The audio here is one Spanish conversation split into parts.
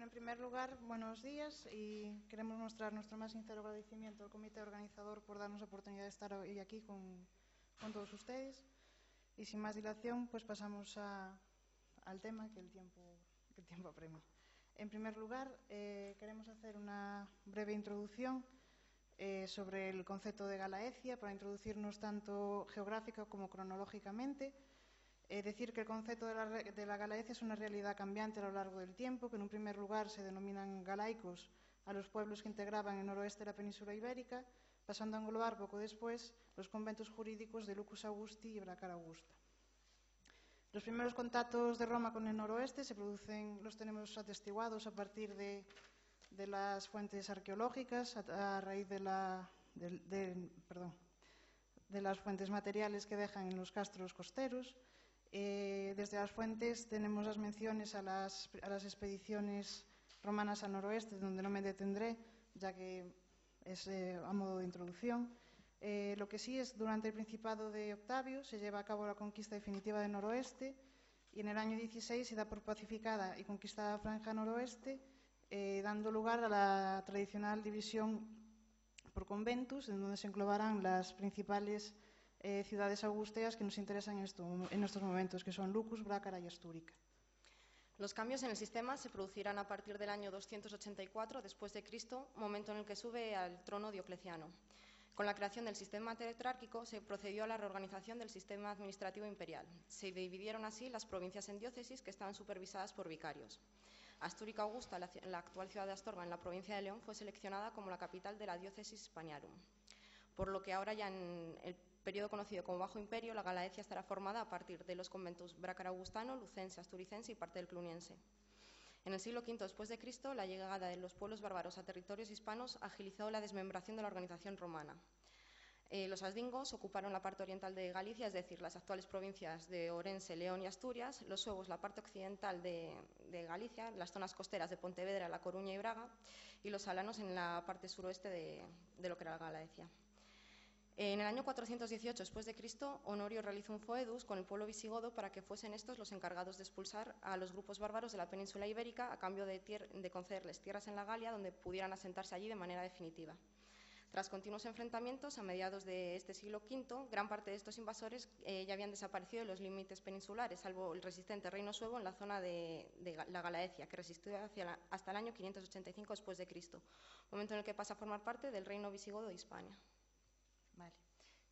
en primer lugar, buenos días y queremos mostrar nuestro más sincero agradecimiento al comité organizador por darnos la oportunidad de estar hoy aquí con todos ustedes. Y sin más dilación, pues pasamos al tema que el tiempo apremia. En primer lugar, queremos hacer una breve introducción sobre el concepto de Galaecia para introducirnos tanto geográfica como cronológicamente. Decir que el concepto de la Galaecia es una realidad cambiante a lo largo del tiempo, que en un primer lugar se denominan galaicos a los pueblos que integraban el noroeste de la península ibérica, pasando a englobar poco después los conventos jurídicos de Lucus Augusti y Bracara Augusta. Los primeros contactos de Roma con el noroeste los tenemos atestiguados a partir de las fuentes arqueológicas, a raíz de las fuentes materiales que dejan en los castros costeros. Desde las fuentes tenemos las menciones a las expediciones romanas al noroeste, donde no me detendré, ya que es a modo de introducción. Lo que sí es, durante el principado de Octavio se lleva a cabo la conquista definitiva del noroeste y en el año 16 se da por pacificada y conquistada la franja noroeste, dando lugar a la tradicional división por conventus, en donde se englobarán las principales ciudades augusteas que nos interesan en estos momentos, que son Lucus, Brácara y Astúrica. Los cambios en el sistema se producirán a partir del año 284 después de Cristo, momento en el que sube al trono Diocleciano. Con la creación del sistema tetrárquico se procedió a la reorganización del sistema administrativo imperial. Se dividieron así las provincias en diócesis que estaban supervisadas por vicarios. Astúrica Augusta, la actual ciudad de Astorga, en la provincia de León, fue seleccionada como la capital de la diócesis Hispaniarum. Por lo que ahora, ya en el periodo conocido como Bajo Imperio, la Galaecia estará formada a partir de los conventos brácara-augustano, lucense, asturicense y parte del cluniense. En el siglo V después de Cristo, la llegada de los pueblos bárbaros a territorios hispanos agilizó la desmembración de la organización romana. Los asdingos ocuparon la parte oriental de Galicia, es decir, las actuales provincias de Orense, León y Asturias, los suevos la parte occidental de Galicia, las zonas costeras de Pontevedra, La Coruña y Braga, y los alanos en la parte suroeste de lo que era la Galaecia. En el año 418 después de Cristo, Honorio realizó un foedus con el pueblo visigodo para que fuesen estos los encargados de expulsar a los grupos bárbaros de la península ibérica a cambio de concederles tierras en la Galia donde pudieran asentarse allí de manera definitiva. Tras continuos enfrentamientos, a mediados de este siglo V, gran parte de estos invasores ya habían desaparecido de los límites peninsulares, salvo el resistente reino suevo en la zona de la Galaecia, que resistió hasta el año 585 después de Cristo, momento en el que pasa a formar parte del reino visigodo de Hispania. Vale.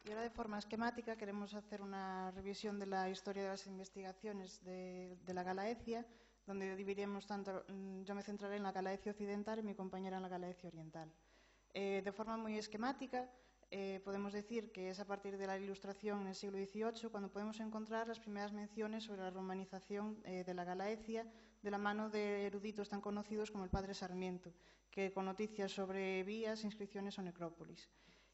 Y ahora, de forma esquemática, queremos hacer una revisión de la historia de las investigaciones de la Galaecia, donde dividiremos tanto, yo me centraré en la Galaecia occidental y mi compañera en la Galaecia oriental. De forma muy esquemática, podemos decir que es a partir de la Ilustración en el siglo XVIII cuando podemos encontrar las primeras menciones sobre la romanización de la Galaecia de la mano de eruditos tan conocidos como el padre Sarmiento, que con noticias sobre vías, inscripciones o necrópolis.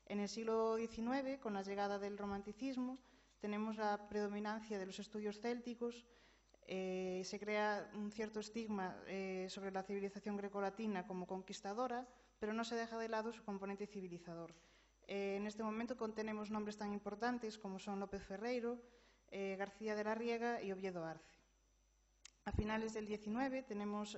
En el siglo XIX, con la llegada del romanticismo, tenemos la predominancia de los estudios célticos, se crea un cierto estigma sobre la civilización grecolatina como conquistadora, pero no se deja de lado su componente civilizador. En este momento contenemos nombres tan importantes como son López Ferreiro, García de la Riega y Oviedo Arce. A finales del XIX tenemos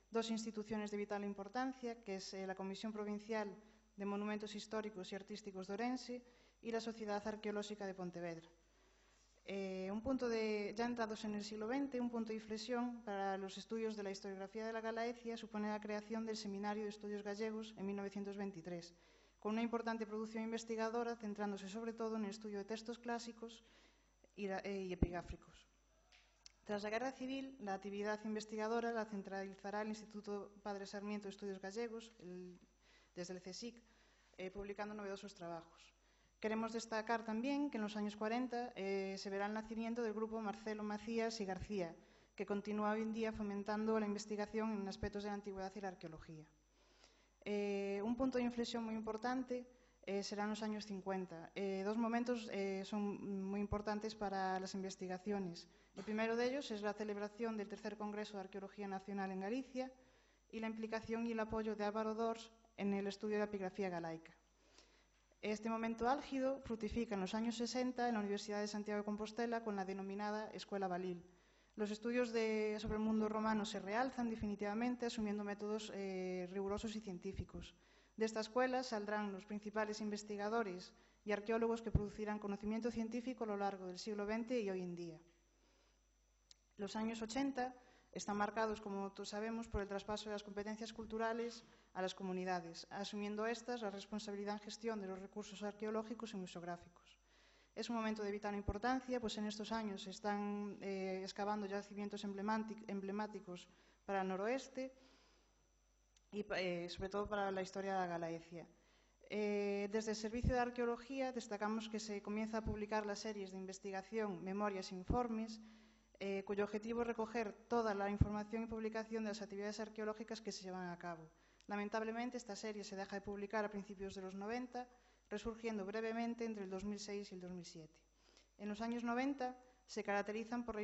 dos instituciones de vital importancia, que es la Comisión Provincial de Monumentos Históricos y Artísticos de Orense y la Sociedad Arqueológica de Pontevedra. Ya entrados en el siglo XX, un punto de inflexión para los estudios de la historiografía de la Galaecia supone la creación del Seminario de Estudios Gallegos en 1923, con una importante producción investigadora centrándose sobre todo en el estudio de textos clásicos y epigráficos. Tras la Guerra Civil, la actividad investigadora la centralizará el Instituto Padre Sarmiento de Estudios Gallegos, desde el CSIC, publicando novedosos trabajos. Queremos destacar también que en los años 40 se verá el nacimiento del grupo Marcelo Macías y García, que continúa hoy en día fomentando la investigación en aspectos de la antigüedad y la arqueología. Un punto de inflexión muy importante serán los años 50. Dos momentos son muy importantes para las investigaciones. El primero de ellos es la celebración del tercer Congreso de Arqueología Nacional en Galicia y la implicación y el apoyo de Álvaro Dors en el estudio de la epigrafía galaica. Este momento álgido fructifica en los años 60 en la Universidad de Santiago de Compostela con la denominada Escuela Balil. Los estudios sobre el mundo romano se realzan definitivamente asumiendo métodos rigurosos y científicos. De esta escuela saldrán los principales investigadores y arqueólogos que producirán conocimiento científico a lo largo del siglo XX y hoy en día. Los años 80 están marcados, como todos sabemos, por el traspaso de las competencias culturales a las comunidades, asumiendo estas la responsabilidad en gestión de los recursos arqueológicos y museográficos. Es un momento de vital importancia, pues en estos años se están excavando yacimientos emblemáticos para el noroeste y sobre todo para la historia de la Galaecia. Desde el Servicio de Arqueología destacamos que se comienza a publicar las series de investigación, memorias e informes, cuyo objetivo es recoger toda la información y publicación de las actividades arqueológicas que se llevan a cabo. Lamentablemente, esta serie se deja de publicar a principios de los 90, resurgiendo brevemente entre el 2006 y el 2007. En los años 90 se caracterizan por la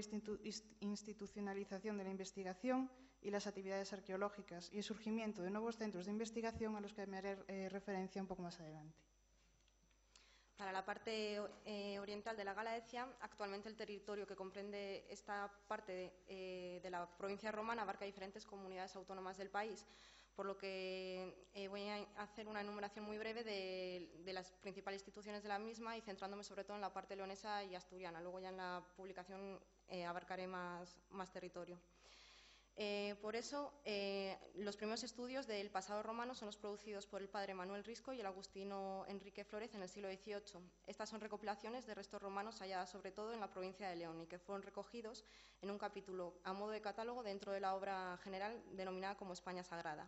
institucionalización de la investigación y las actividades arqueológicas y el surgimiento de nuevos centros de investigación a los que me haré referencia un poco más adelante. Para la parte oriental de la Galaecia, actualmente el territorio que comprende esta parte de la provincia romana abarca diferentes comunidades autónomas del país, por lo que voy a hacer una enumeración muy breve de las principales instituciones de la misma y centrándome sobre todo en la parte leonesa y asturiana. Luego ya en la publicación abarcaré más territorio. Por eso, los primeros estudios del pasado romano son los producidos por el padre Manuel Risco y el agustino Enrique Flórez en el siglo XVIII. Estas son recopilaciones de restos romanos halladas sobre todo en la provincia de León y que fueron recogidos en un capítulo a modo de catálogo dentro de la obra general denominada como España Sagrada.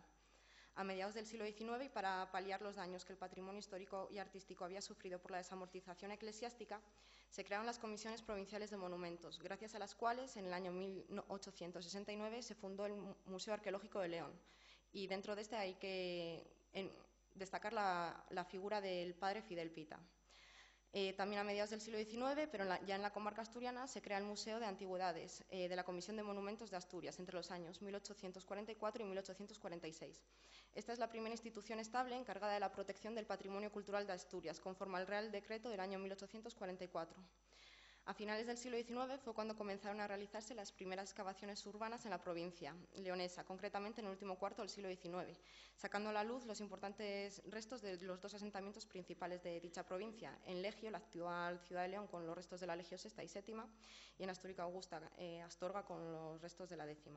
A mediados del siglo XIX, y para paliar los daños que el patrimonio histórico y artístico había sufrido por la desamortización eclesiástica, se crearon las comisiones provinciales de monumentos, gracias a las cuales en el año 1869 se fundó el Museo Arqueológico de León. Y dentro de este hay que destacar la figura del padre Fidel Pita. También a mediados del siglo XIX, pero ya en la comarca asturiana, se crea el Museo de Antigüedades de la Comisión de Monumentos de Asturias entre los años 1844 y 1846. Esta es la primera institución estable encargada de la protección del patrimonio cultural de Asturias, conforme al Real Decreto del año 1844. A finales del siglo XIX fue cuando comenzaron a realizarse las primeras excavaciones urbanas en la provincia leonesa, concretamente en el último cuarto del siglo XIX, sacando a la luz los importantes restos de los dos asentamientos principales de dicha provincia, en Legio, la actual ciudad de León, con los restos de la Legio VI y VII, y en Astúrica Augusta, Astorga, con los restos de la X.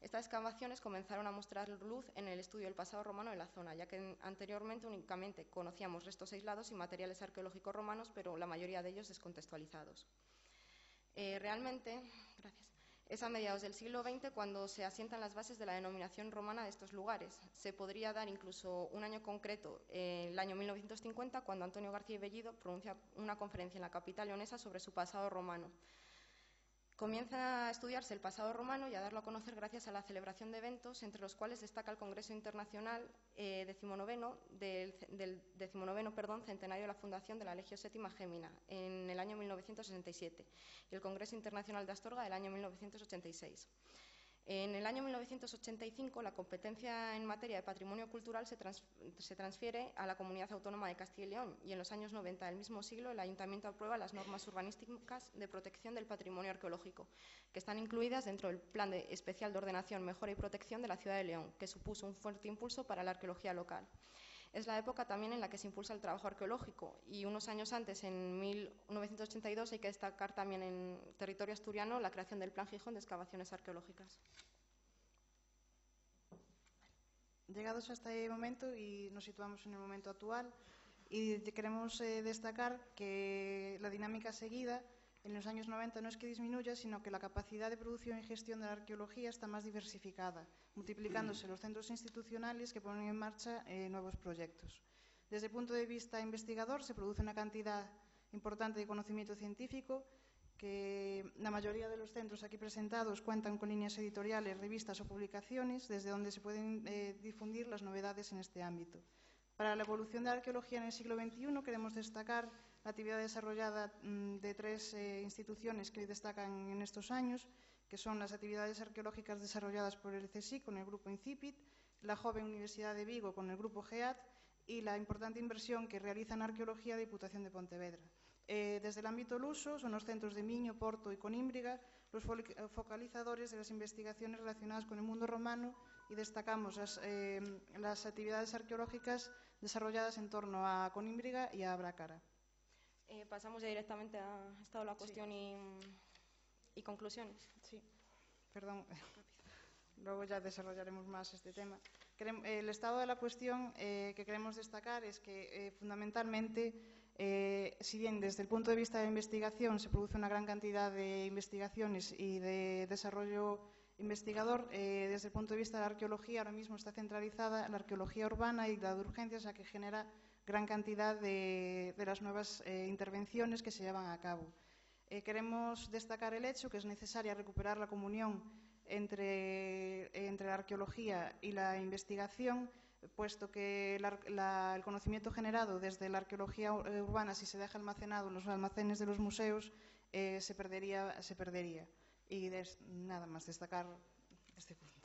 Estas excavaciones comenzaron a mostrar luz en el estudio del pasado romano de la zona, ya que anteriormente únicamente conocíamos restos aislados y materiales arqueológicos romanos, pero la mayoría de ellos descontextualizados. Realmente, es a mediados del siglo XX cuando se asientan las bases de la denominación romana de estos lugares. Se podría dar incluso un año concreto, el año 1950, cuando Antonio García Bellido pronuncia una conferencia en la capital leonesa sobre su pasado romano. Comienza a estudiarse el pasado romano y a darlo a conocer gracias a la celebración de eventos, entre los cuales destaca el Congreso Internacional del 19º centenario de la fundación de la Legio VII Gémina, en el año 1967, y el Congreso Internacional de Astorga del año 1986. En el año 1985, la competencia en materia de patrimonio cultural se transfiere a la Comunidad Autónoma de Castilla y León, y en los años 90 del mismo siglo el Ayuntamiento aprueba las normas urbanísticas de protección del patrimonio arqueológico, que están incluidas dentro del Plan Especial de Ordenación, Mejora y Protección de la Ciudad de León, que supuso un fuerte impulso para la arqueología local. Es la época también en la que se impulsa el trabajo arqueológico, y unos años antes, en 1982, hay que destacar también en territorio asturiano la creación del Plan Gijón de excavaciones arqueológicas. Llegados a este momento y nos situamos en el momento actual, y queremos destacar que la dinámica seguida en los años 90 no es que disminuya, sino que la capacidad de producción y gestión de la arqueología está más diversificada, multiplicándose los centros institucionales que ponen en marcha nuevos proyectos. Desde el punto de vista investigador, se produce una cantidad importante de conocimiento científico, que la mayoría de los centros aquí presentados cuentan con líneas editoriales, revistas o publicaciones, desde donde se pueden difundir las novedades en este ámbito. Para la evolución de la arqueología en el siglo XXI queremos destacar la actividad desarrollada de tres instituciones que destacan en estos años, que son las actividades arqueológicas desarrolladas por el CSIC con el grupo INCIPIT, la joven Universidad de Vigo con el grupo GEAD y la importante inversión que realiza en arqueología la Diputación de Pontevedra. Desde el ámbito del uso, son los centros de Miño, Porto y Conímbriga los focalizadores de las investigaciones relacionadas con el mundo romano y destacamos las actividades arqueológicas desarrolladas en torno a Conímbriga y a Brácara. Pasamos ya directamente a estado de la cuestión y conclusiones. Sí, perdón, luego ya desarrollaremos más este tema. El estado de la cuestión que queremos destacar es que fundamentalmente, si bien desde el punto de vista de la investigación se produce una gran cantidad de investigaciones y de desarrollo investigador, desde el punto de vista de la arqueología ahora mismo está centralizada la arqueología urbana y la de urgencias, a que genera gran cantidad de las nuevas intervenciones que se llevan a cabo. Queremos destacar el hecho que es necesaria recuperar la comunión entre la arqueología y la investigación, puesto que el conocimiento generado desde la arqueología urbana, si se deja almacenado en los almacenes de los museos, se perdería. Y nada más destacar este punto.